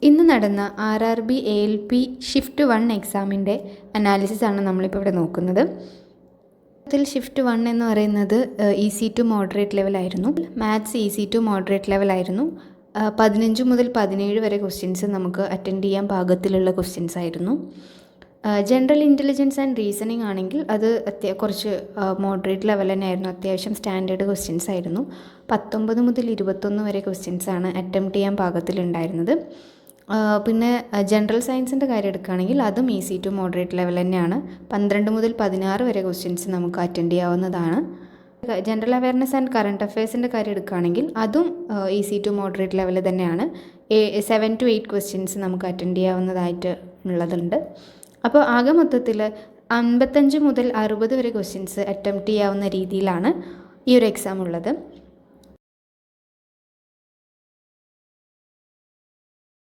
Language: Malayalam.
ഇന്ന് നടന്ന RRB ALP ഷിഫ്റ്റ് 1 എക്സാമിൻ്റെ അനാലിസിസ് ആണ് നമ്മളിപ്പോൾ ഇവിടെ നോക്കുന്നത്. ഇതിൽ ഷിഫ്റ്റ് 1 എന്ന് പറയുന്നത് ഈസി ടു മോഡറേറ്റ് ലെവലായിരുന്നു. മാത്സ് ഈസി ടു മോഡറേറ്റ് ലെവലായിരുന്നു. 15 മുതൽ 17 വരെ ക്വസ്റ്റ്യൻസ് നമുക്ക് അറ്റൻഡ് ചെയ്യാൻ പാകത്തിലുള്ള ക്വസ്റ്റ്യൻസ് ആയിരുന്നു. ജനറൽ ഇൻ്റലിജൻസ് ആൻഡ് റീസണിങ് ആണെങ്കിൽ അത് കുറച്ച് മോഡറേറ്റ് ലെവൽ തന്നെയായിരുന്നു. അത്യാവശ്യം സ്റ്റാൻഡേർഡ് ക്വസ്റ്റ്യൻസ് ആയിരുന്നു. 19 മുതൽ 21 വരെ ക്വസ്റ്റ്യൻസാണ് അറ്റംപ്റ്റ് ചെയ്യാൻ പാകത്തിലുണ്ടായിരുന്നത്. പിന്നെ ജനറൽ സയൻസിൻ്റെ കാര്യം എടുക്കുകയാണെങ്കിൽ അതും ഈസി ടു മോഡറേറ്റ് ലെവൽ തന്നെയാണ്. 12 മുതൽ 16 വരെ ക്വസ്റ്റ്യൻസ് നമുക്ക് അറ്റൻഡ് ചെയ്യാവുന്നതാണ്. ജനറൽ അവയർനെസ് ആൻഡ് കറണ്ട് അഫയേഴ്സിൻ്റെ കാര്യം എടുക്കുകയാണെങ്കിൽ അതും ഈസി ടു മോഡറേറ്റ് ലെവൽ തന്നെയാണ്. 7 to 8 ക്വസ്റ്റ്യൻസ് നമുക്ക് അറ്റൻഡ് ചെയ്യാവുന്നതായിട്ട് ഉള്ളതുണ്ട്. അപ്പോൾ ആകെ മൊത്തത്തിൽ 55 മുതൽ 60 വരെ ക്വസ്റ്റ്യൻസ് അറ്റംപ്റ്റ് ചെയ്യാവുന്ന രീതിയിലാണ് ഈ ഒരു എക്സാം ഉള്ളത്.